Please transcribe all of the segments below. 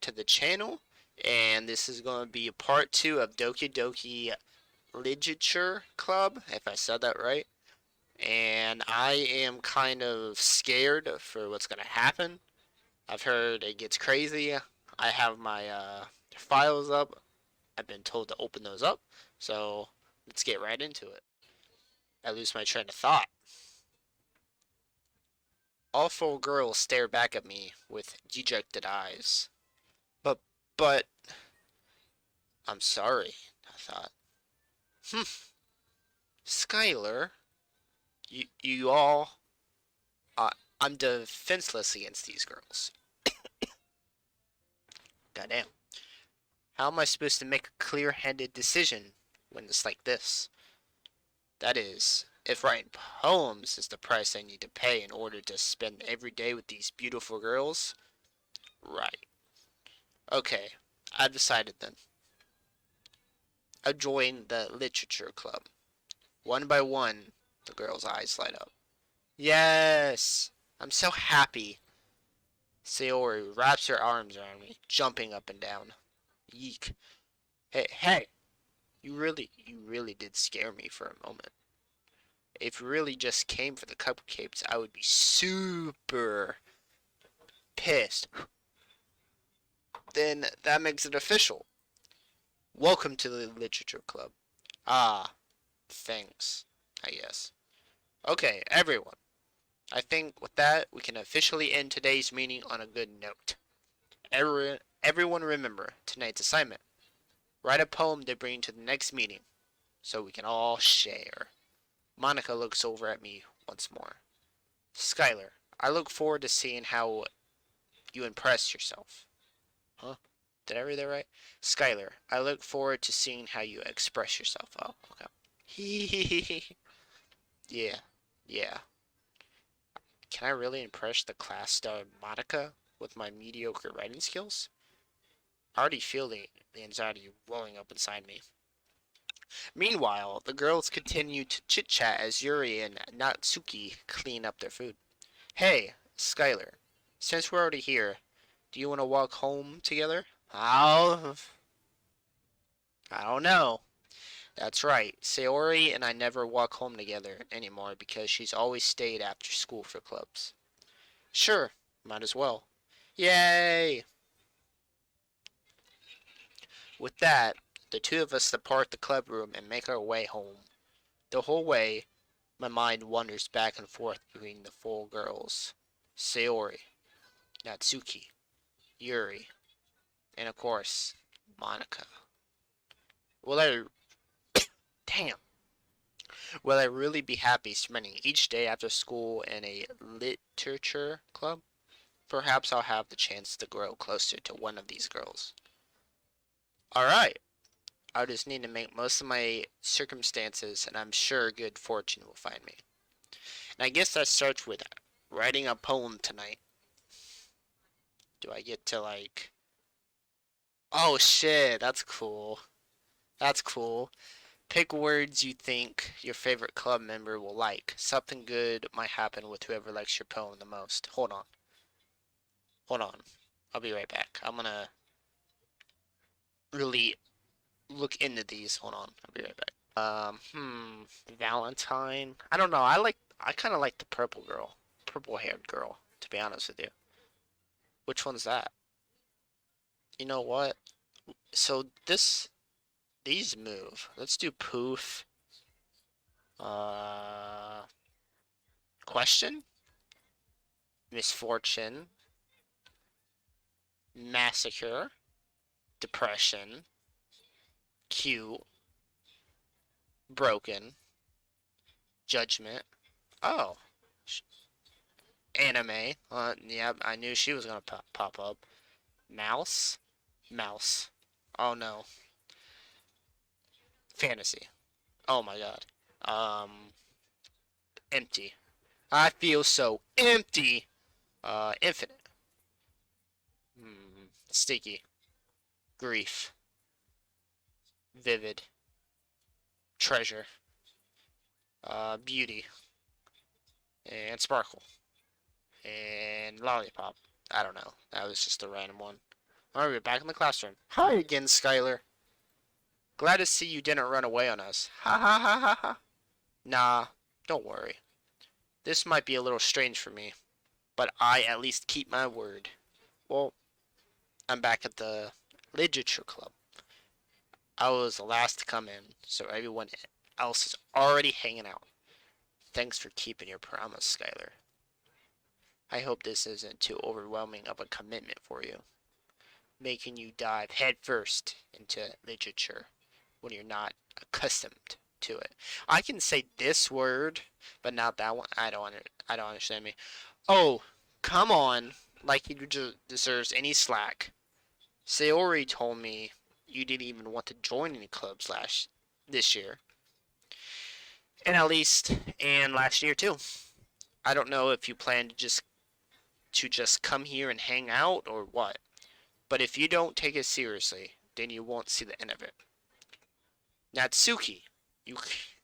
to the channel, and this is going to be a part 2 of Doki Literature Club, if I said that right. And I am kind of scared for what's going to happen. I've heard it gets crazy. I have my files up. I've been told to open those up, so let's get right into it. I lose my train of thought. All four girls stare back at me with dejected eyes. But, but, I'm sorry, I thought. Hmm, Skylar, you all, uh, I'm defenseless against these girls. Goddamn. How am I supposed to make a clear-handed decision when it's like this? That is, if writing poems is the price I need to pay in order to spend every day with these beautiful girls, right. Okay, I've decided then. I joined the literature club. One by one, the girl's eyes light up. Yes! I'm so happy. Sayori wraps her arms around me, jumping up and down. Yeek. Hey, you really did scare me for a moment. If you really just came for the cupcakes, I would be super pissed. Then that makes it official. Welcome to the literature club. Ah, thanks, I guess. Okay, everyone. I think with that, we can officially end today's meeting on a good note. Everyone remember tonight's assignment. Write a poem to bring to the next meeting, so we can all share. Monica looks over at me once more. Skylar, I look forward to seeing how you impress yourself. Huh? Did I read that right? Skylar, I look forward to seeing how you express yourself. Oh, okay. Hee. Yeah, yeah. Can I really impress the class star Monica with my mediocre writing skills? I already feel the anxiety welling up inside me. Meanwhile, the girls continue to chit-chat as Yuri and Natsuki clean up their food. Hey, Skylar, since we're already here, do you want to walk home together? I don't know. That's right. Sayori and I never walk home together anymore because she's always stayed after school for clubs. Sure, might as well. Yay! With that, the two of us depart the club room and make our way home. The whole way, my mind wanders back and forth between the four girls. Sayori, Natsuki, Yuri, and of course, Monica. Will I... Damn! Will I really be happy spending each day after school in a literature club? Perhaps I'll have the chance to grow closer to one of these girls. Alright, I just need to make most of my circumstances, and I'm sure good fortune will find me. And I guess that starts with writing a poem tonight. Do I get to, like... Oh shit, that's cool. That's cool. Pick words you think your favorite club member will like. Something good might happen with whoever likes your poem the most. Hold on. Hold on. I'll be right back. I'm gonna really look into these. Hold on. I'll be right back. Valentine. I don't know. I kind of like the purple girl. Purple haired girl, to be honest with you. Which one's that? You know what? So these move. Let's do poof. Uh, question? Misfortune. Massacre. Depression. Cute. Broken. Judgment. Oh. Anime. Yeah, I knew she was gonna pop up. Mouse. Mouse. Oh no. Fantasy. Oh my god. Empty. I feel so empty. Infinite. Sticky. Grief. Vivid. Treasure. Beauty. And sparkle. And lollipop. I don't know. That was just a random one. Alright, we're back in the classroom. Hi again, Skylar. Glad to see you didn't run away on us. Ha ha ha ha ha. Nah, don't worry. This might be a little strange for me, but I at least keep my word. Well, I'm back at the literature club. I was the last to come in, so everyone else is already hanging out. Thanks for keeping your promise, Skylar. I hope this isn't too overwhelming of a commitment for you, making you dive headfirst into literature when you're not accustomed to it. I can say this word, but not that one. I don't understand me. Oh, come on! Like he deserves any slack. Sayori told me you didn't even want to join any clubs this year, and last year too. I don't know if you plan to just come here and hang out or what. But if you don't take it seriously, then you won't see the end of it. Natsuki, you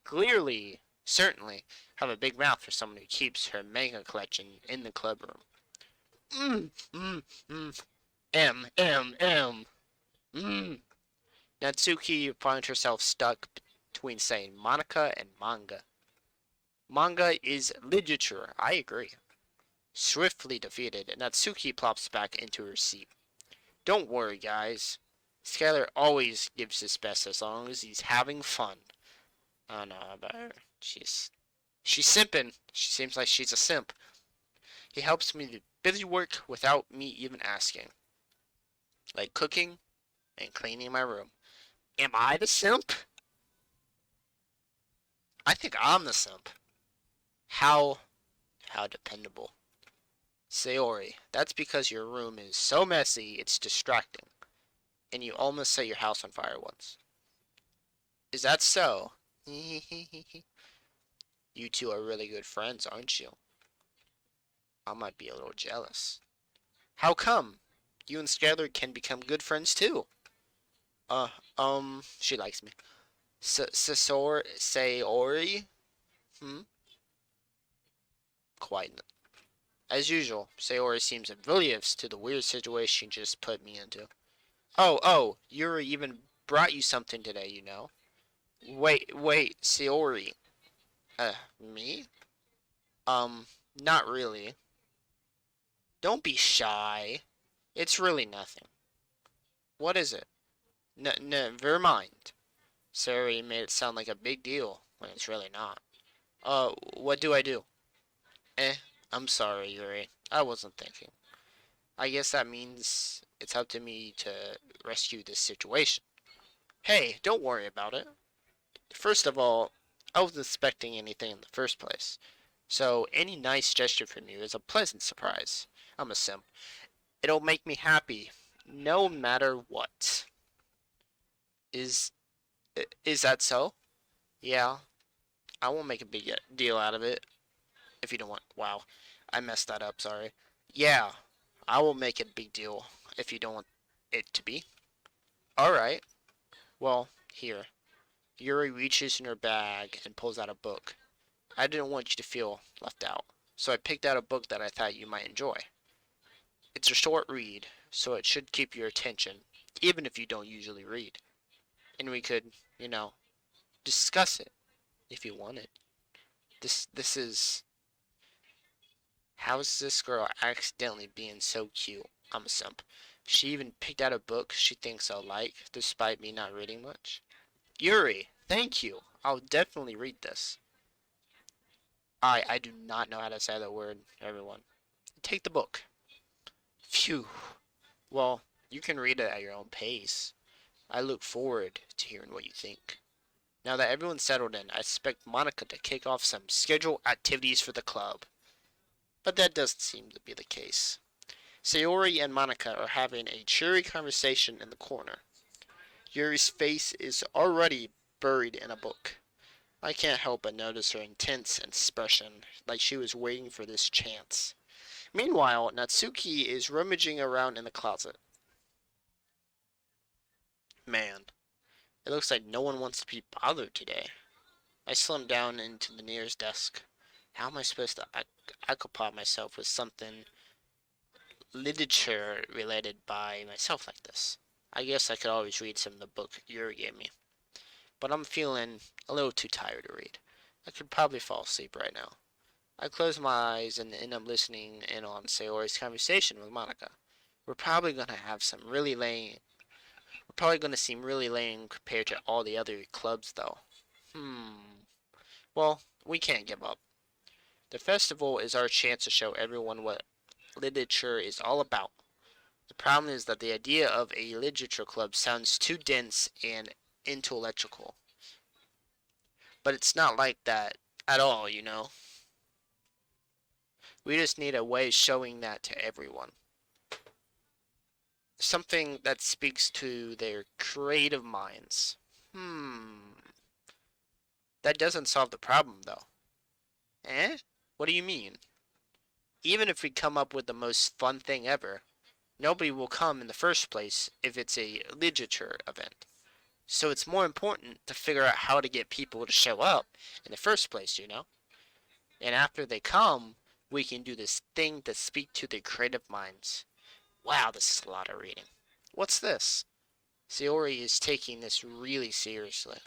clearly, certainly, have a big mouth for someone who keeps her manga collection in the club room. Mm, mm, mm. M. Mm. Natsuki finds herself stuck between saying Monica and manga. Manga is literature, I agree. Swiftly defeated, Natsuki plops back into her seat. Don't worry, guys. Skylar always gives his best as long as he's having fun. I don't know about her. She's simping. She seems like she's a simp. He helps me do busy work without me even asking, like cooking and cleaning my room. Am I the simp? I think I'm the simp. How dependable. Sayori, that's because your room is so messy it's distracting, and you almost set your house on fire once. Is that so? You two are really good friends, aren't you? I might be a little jealous. How come? You and Skylar can become good friends too. Uh, she likes me. Sayori? Hmm? Quite. As usual, Sayori seems oblivious to the weird situation she just put me into. Oh, Yuri even brought you something today, you know. Wait, Sayori. Me? Um, not really. Don't be shy. It's really nothing. What is it? Never mind. Sayori made it sound like a big deal when it's really not. What do I do? Eh, I'm sorry, Yuri. I wasn't thinking. I guess that means it's up to me to rescue this situation. Hey, don't worry about it. First of all, I wasn't expecting anything in the first place. So any nice gesture from you is a pleasant surprise. I'm a simp. It'll make me happy, no matter what. Is is that so? Yeah, I won't make a big deal out of it if you don't want. Wow, I messed that up. Sorry. Yeah, I will make it a big deal if you don't want it to be. All right. Well, here. Yuri reaches in her bag and pulls out a book. I didn't want you to feel left out, so I picked out a book that I thought you might enjoy. It's a short read, so it should keep your attention, even if you don't usually read. And we could, you know, discuss it if you wanted. This is how's this girl accidentally being so cute? I'm a simp. She even picked out a book she thinks I'll like, despite me not reading much. Yuri, thank you. I'll definitely read this. I do not know how to say that word, everyone. Take the book. Phew. Well, you can read it at your own pace. I look forward to hearing what you think. Now that everyone's settled in, I expect Monica to kick off some scheduled activities for the club. But that doesn't seem to be the case. Sayori and Monica are having a cheery conversation in the corner. Yuri's face is already buried in a book. I can't help but notice her intense expression, like she was waiting for this chance. Meanwhile, Natsuki is rummaging around in the closet. Man, it looks like no one wants to be bothered today. I slumped down into the nearest desk. How am I supposed to occupy myself with something literature related by myself like this. I guess I could always read some of the book Yuri gave me, but I'm feeling a little too tired to read. I could probably fall asleep right now. I close my eyes and I'm listening in on Sayori's conversation with Monica. We're probably gonna have some really lame. We're probably gonna seem really lame compared to all the other clubs, though. Well, we can't give up. The festival is our chance to show everyone what literature is all about. The problem is that the idea of a literature club sounds too dense and intellectual. But it's not like that at all, you know? We just need a way of showing that to everyone. Something that speaks to their creative minds. That doesn't solve the problem, though. Eh? What do you mean? Even if we come up with the most fun thing ever, nobody will come in the first place if it's a literature event. So it's more important to figure out how to get people to show up in the first place, you know? And after they come, we can do this thing to speak to their creative minds. Wow, this is a lot of reading. What's this? Sayori is taking this really seriously.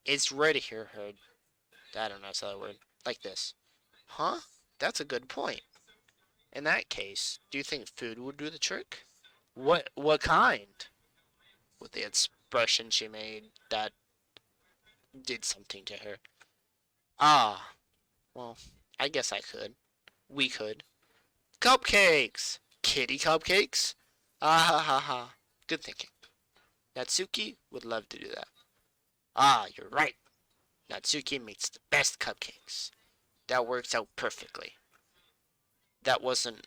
It's rare to hear her, I don't know, that's another word, like this. Huh? That's a good point. In that case, do you think food would do the trick? What kind? With the expression she made, that did something to her. Ah, well, I guess I could. We could. Cupcakes! Kitty cupcakes? Ah ha ha ha. Good thinking. Natsuki would love to do that. Ah, you're right. Natsuki makes the best cupcakes. That works out perfectly. That wasn't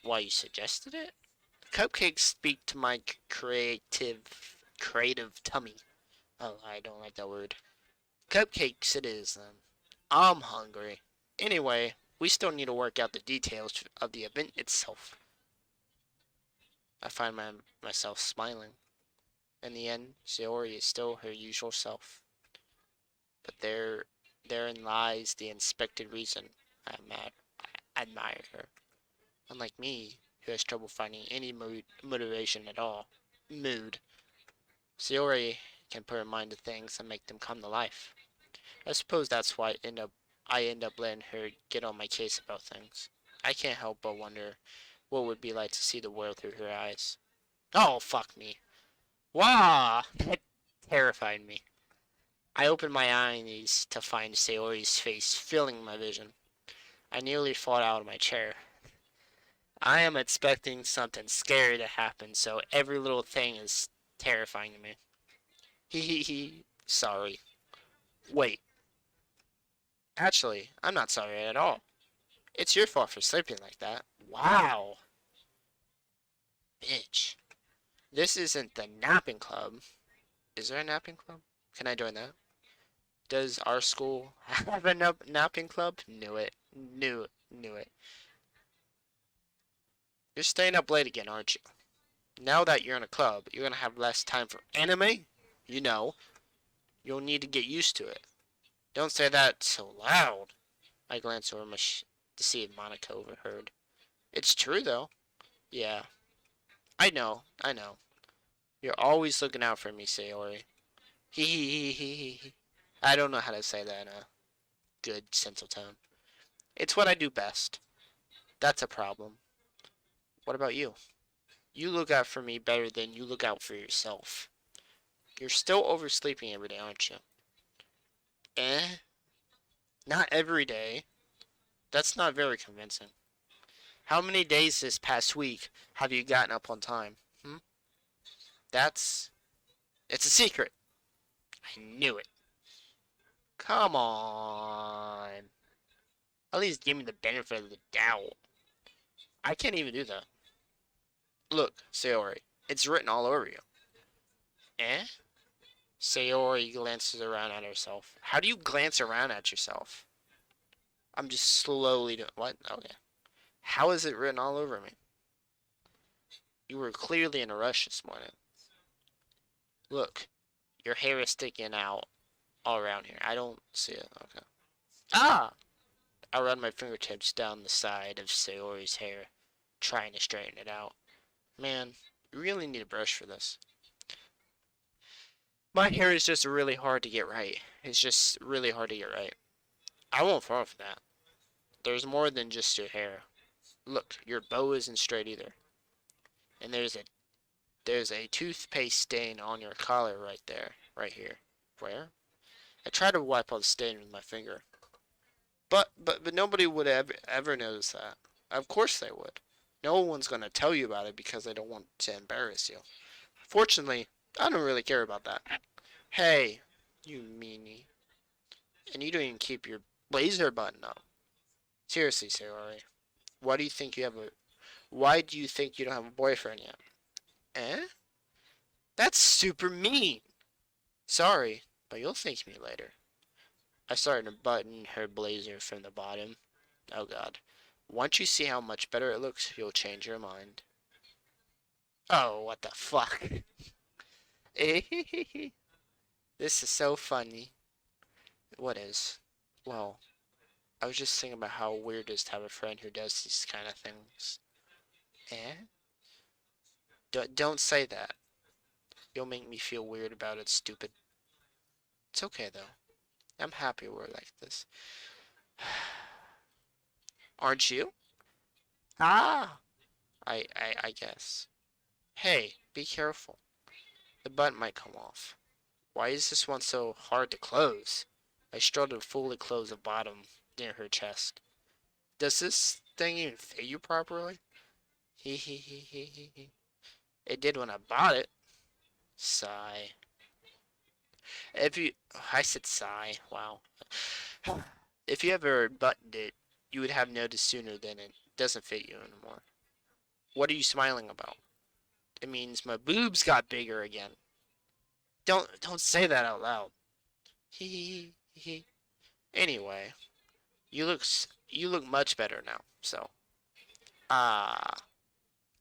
why you suggested it? Cupcakes speak to my creative tummy. Oh, I don't like that word. Cupcakes it is then. I'm hungry. Anyway, we still need to work out the details of the event itself. I find myself smiling. In the end, Sayori is still her usual self. But therein lies the unexpected reason I admire her. Unlike me, who has trouble finding any motivation at all. Mood. Sayori can put her mind to things and make them come to life. I suppose that's why I end up letting her get on my case about things. I can't help but wonder what it would be like to see the world through her eyes. Oh, fuck me. Wow! That terrified me. I opened my eyes to find Sayori's face filling my vision. I nearly fell out of my chair. I am expecting something scary to happen, so every little thing is terrifying to me. Hee hee hee. Sorry. Wait. Actually, I'm not sorry at all. It's your fault for sleeping like that. Wow. Bitch. This isn't the napping club. Is there a napping club? Can I join that? Does our school have a napping club? Knew it. Knew it. You're staying up late again, aren't you? Now that you're in a club, you're gonna have less time for anime? You know, you'll need to get used to it. Don't say that so loud. I glanced over to see if Monica overheard. It's true, though. Yeah, I know. You're always looking out for me, Sayori. Hee hee hee hee hee hee. I don't know how to say that in a good sensual tone. It's what I do best. That's a problem. What about you? You look out for me better than you look out for yourself. You're still oversleeping every day, aren't you? Eh? Not every day. That's not very convincing. How many days this past week have you gotten up on time? Hmm? That's... It's a secret. I knew it. Come on. At least give me the benefit of the doubt. I can't even do that. Look, Sayori, it's written all over you. Eh? Sayori glances around at herself. How do you glance around at yourself? I'm just slowly doing... What? Okay. How is it written all over me? You were clearly in a rush this morning. Look, your hair is sticking out all around here. I don't see it. Okay. Ah! I run my fingertips down the side of Sayori's hair. trying to straighten it out. Man, you really need a brush for this. My hair is just really hard to get right. It's just really hard to get right. I won't fall for that. There's more than just your hair. Look, your bow isn't straight either. And there's a toothpaste stain on your collar right there. Right here. Where? I tried to wipe all the stain with my finger. But nobody would ever notice that. Of course they would. No one's gonna tell you about it because they don't want to embarrass you. Fortunately, I don't really care about that. Hey, you meanie. And you don't even keep your blazer button up. Seriously, Sayori. Why do you think you have a why do you think you don't have a boyfriend yet? Eh? That's super mean. Sorry, but you'll thank me later. I started to button her blazer from the bottom. Oh god. Once you see how much better it looks, you'll change your mind. Oh, what the fuck? This is so funny. What is? Well, I was just thinking about how weird it is to have a friend who does these kind of things. Eh? Don't say that. You'll make me feel weird about it, stupid. It's okay, though. I'm happy we're like this. Aren't you? Ah! I guess. Hey, be careful. The button might come off. Why is this one so hard to close? I struggled to fully close the bottom near her chest. Does this thing even fit you properly? Hee hee hee hee hee hee. It did when I bought it. Sigh. If you... I said sigh. Wow. If you ever buttoned it, you would have noticed sooner than it doesn't fit you anymore. What are you smiling about? It means my boobs got bigger again. Don't say that out loud. Hee hee hee. Anyway, you look much better now. So, ah,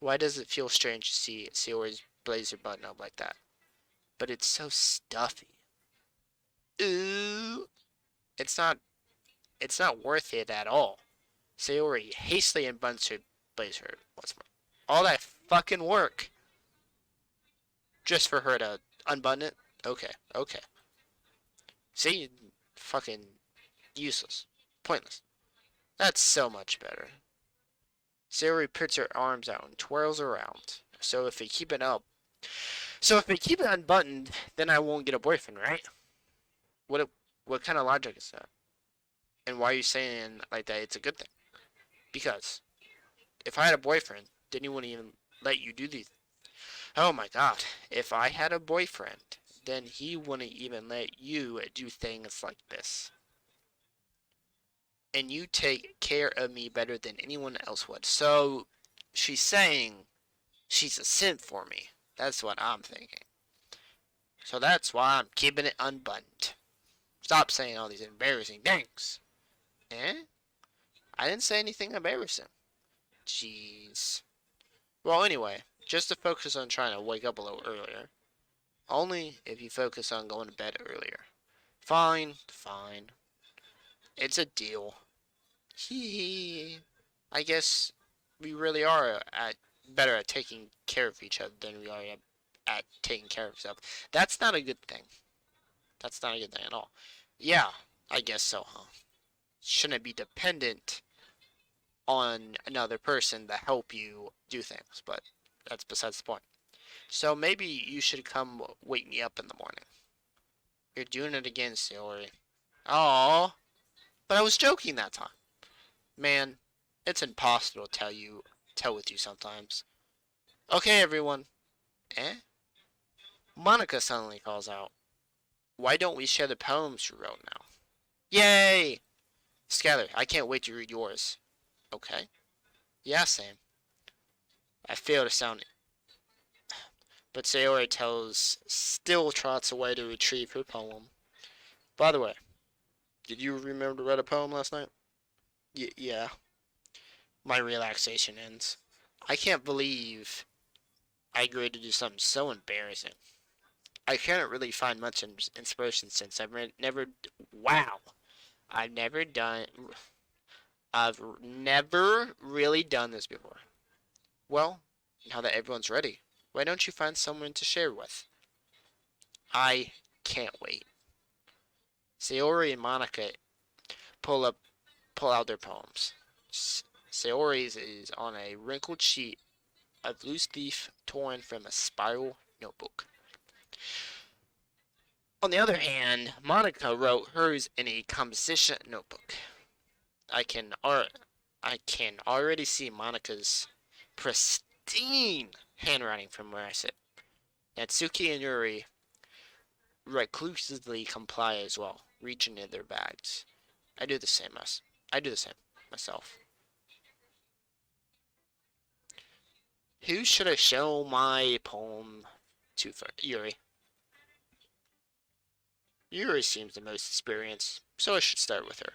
why does it feel strange to see Sayori's blazer button up like that? But it's so stuffy. Ooh, it's not it's not worth it at all. Sayori hastily unbuttons her blazer once more. All that fucking work just for her to unbutton it? Okay, okay. See, fucking useless, pointless. That's so much better. Sayori puts her arms out and twirls around. So if we keep it unbuttoned, then I won't get a boyfriend, right? What what kind of logic is that? And why are you saying like that? It's a good thing. Because if I had a boyfriend, then he wouldn't even let you do these. Oh my god! If I had a boyfriend, then he wouldn't even let you do things like this. And you take care of me better than anyone else would. So she's saying she's a simp for me. That's what I'm thinking. So that's why I'm keeping it unbuttoned. Stop saying all these embarrassing things. Eh? I didn't say anything embarrassing. Jeez. Well, anyway, just to focus on trying to wake up a little earlier. Only if you focus on going to bed earlier. Fine, fine. It's a deal. Hee. I guess we really are better at taking care of each other than we are at taking care of ourselves. That's not a good thing. That's not a good thing at all. Yeah, I guess so, huh? Shouldn't be dependent on another person to help you do things, but that's besides the point. So maybe you should come wake me up in the morning. You're doing it again, Sayori. Oh, but I was joking that time. Man, it's impossible to tell with you sometimes. Okay, everyone. Eh? Monica suddenly calls out. Why don't we share the poems you wrote now? Yay! Skylar, I can't wait to read yours. Okay. Yeah, Sam. I fail to sound it. But Sayori still trots away to retrieve her poem. By the way, did you remember to write a poem last night? Yeah. My relaxation ends. I can't believe I agreed to do something so embarrassing. I can't really find much inspiration since never. Wow. I've never done. I've never really done this before. Well, now that everyone's ready, why don't you find someone to share with? I can't wait. Sayori and Monica pull up pull out their poems. Sayori's is on a wrinkled sheet of loose leaf torn from a spiral notebook. On the other hand, Monica wrote hers in a composition notebook. I can I can already see Monica's pristine handwriting from where I sit. Natsuki and Yuri reclusively comply as well, reaching in their bags. I do the same. I do the same myself. Who should I show my poem to first? Yuri. Yuri seems the most experienced, so I should start with her.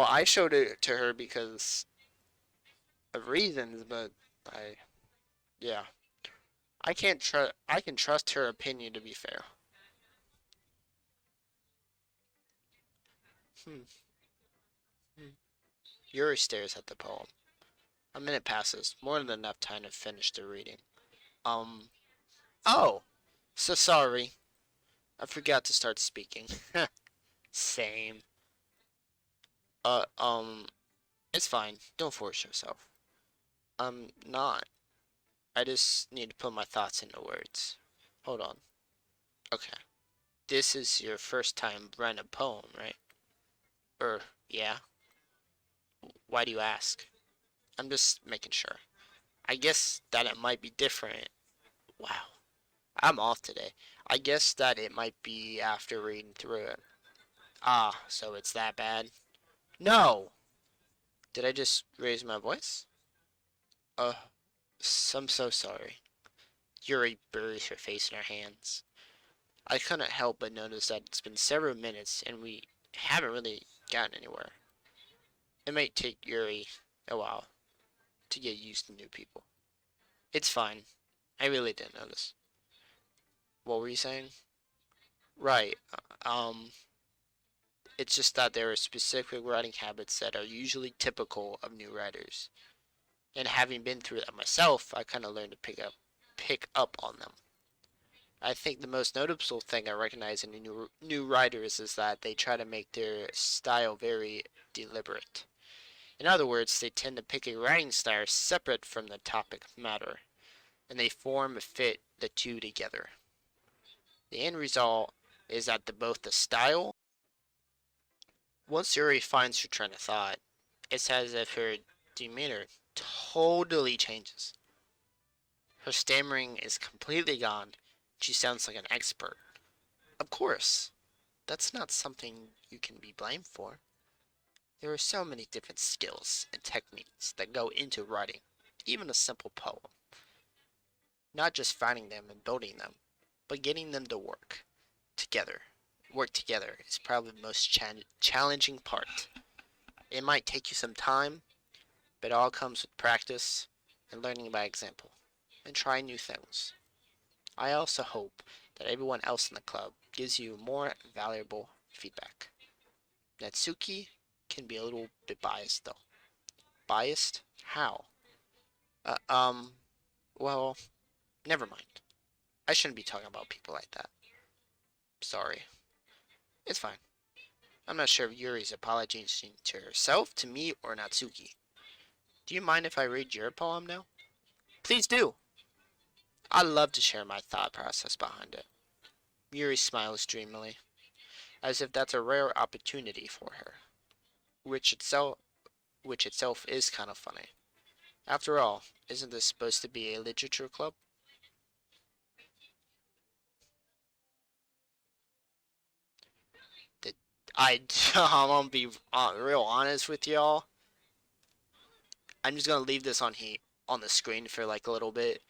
I showed it to her because of reasons, but I, yeah, I can't trust. I can trust her opinion to be fair. Hmm. hmm. Yuri stares at the poem. A minute passes, more than enough time to finish the reading. Um. Oh, so sorry. I forgot to start speaking. Same. Uh. Um. It's fine. Don't force yourself. I'm not. I just need to put my thoughts into words. Hold on. Okay. This is your first time writing a poem, right? Yeah. Why do you ask? I'm just making sure. I guess that it might be different. Wow. I'm off today. I guess that it might be after reading through it. Ah, so it's that bad? No! Did I just raise my voice? Uh, I'm so sorry. Yuri buries her face in her hands. I couldn't help but notice that it's been several minutes and we haven't really gotten anywhere. It might take Yuri a while to get used to new people. It's fine. I really didn't notice. What were you saying? Right. It's just that there are specific writing habits that are usually typical of new writers. And having been through that myself, I kind of learned to pick up on them. I think the most noticeable thing I recognize in new writers is that they try to make their style very deliberate. In other words, they tend to pick a writing style separate from the topic matter, and they form and fit the two together. The end result is that both the style, once Yuri finds her train of thought, it's as if her demeanor totally changes. Her stammering is completely gone. She sounds like an expert. Of course, that's not something you can be blamed for. There are so many different skills and techniques that go into writing, even a simple poem. Not just finding them and building them, but getting them to together. Work together is probably the most challenging part. It might take you some time, but it all comes with practice and learning by example, and trying new things. I also hope that everyone else in the club gives you more valuable feedback. Natsuki can be a little bit biased though. Biased? How? Uh, um, well, never mind. I shouldn't be talking about people like that. Sorry. It's fine. I'm not sure if Yuri's apologizing to herself, to me, or Natsuki. Do you mind if I read your poem now? Please do! I love to share my thought process behind it. Yuri smiles dreamily, as if that's a rare opportunity for her, which itself which itself is kind of funny. After all, isn't this supposed to be a literature club? The, I'm gonna be real honest with y'all. I'm just gonna leave this on the screen for like a little bit.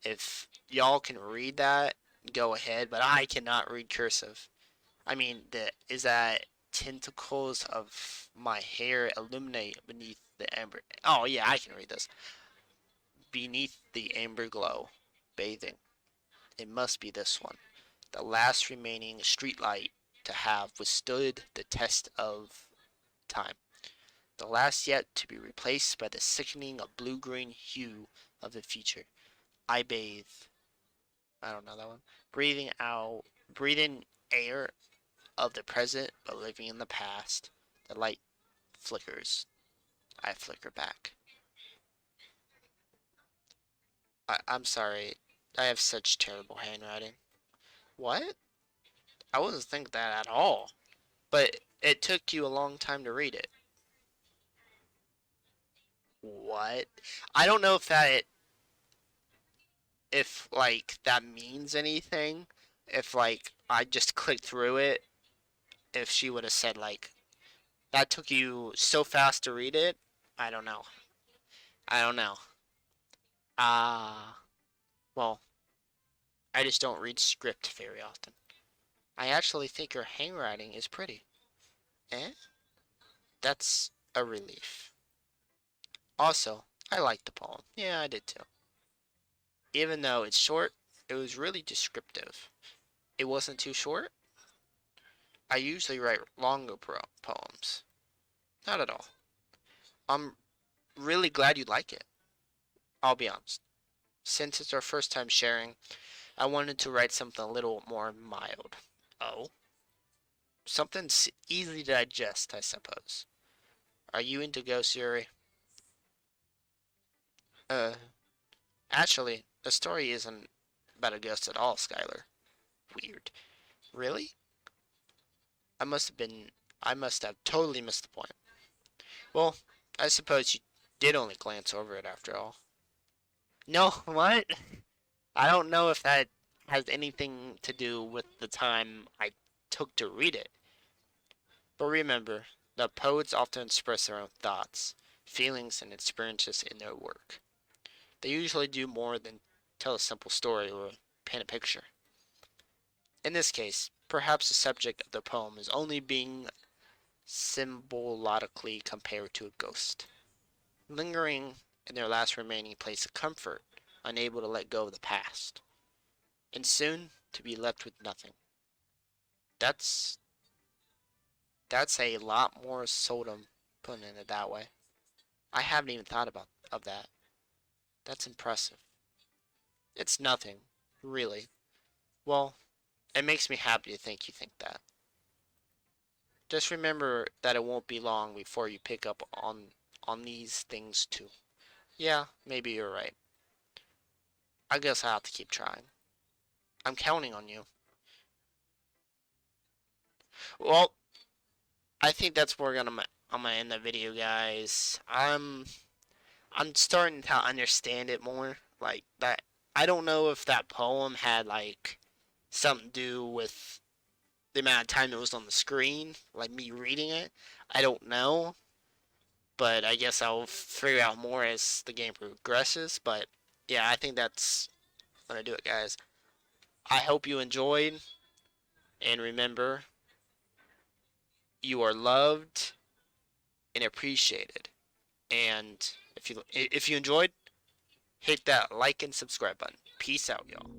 If y'all can read that, go ahead. But I cannot read cursive. I mean, is that tentacles of my hair illuminate beneath the amber? Oh yeah, I can read this. Beneath the amber glow, bathing. It must be this one, the last remaining streetlight to have withstood the test of time. The last yet to be replaced by the sickening of blue-green hue of the future. I bathe. I don't know that one. Breathing air of the present, but living in the past. The light flickers. I flicker back. I'm sorry. I have such terrible handwriting. What? I wasn't think that at all. But it took you a long time to read it. What? I don't know if like that means anything. If like I just clicked through it, if she would have said like that took you so fast to read it, I don't know. I don't know. Well, I just don't read script very often. I actually think your handwriting is pretty. Eh? That's a relief. Also, I like the poem. Yeah, I did too. Even though it's short, it was really descriptive. It wasn't too short. I usually write longer poems. Not at all. I'm really glad you like it. I'll be honest. Since it's our first time sharing, I wanted to write something a little more mild. Oh? Something easy to digest, I suppose. Are you into ghost theory? Uh, Actually, the story isn't about a ghost at all, Skylar. Weird. Really? I must have been. I must have totally missed the point. Well, I suppose you did only glance over it after all. No, what? I don't know if that has anything to do with the time I took to read it. But remember, the poets often express their own thoughts, feelings, and experiences in their work. They usually do more than tell a simple story or paint a picture. In this case, perhaps the subject of the poem is only being symbolically compared to a ghost, lingering in their last remaining place of comfort, unable to let go of the past, and soon to be left with nothing. That's that's a lot more Sodom putting it that way. I haven't even thought about of that. That's impressive. It's nothing, really. Well, it makes me happy to think you think that. Just remember that it won't be long before you pick up on these things too. Yeah, maybe you're right. I guess I'll have to keep trying. I'm counting on you. Well, I think that's where I'm gonna end the video, guys. I'm starting to understand it more. Like that, I don't know if that poem had like something to do with the amount of time it was on the screen, like me reading it. I don't know, but I guess I'll figure out more as the game progresses. But yeah, I think that's gonna do it, guys. I hope you enjoyed, and remember, you are loved and appreciated. And if you enjoyed, hit that like and subscribe button. Peace out, y'all.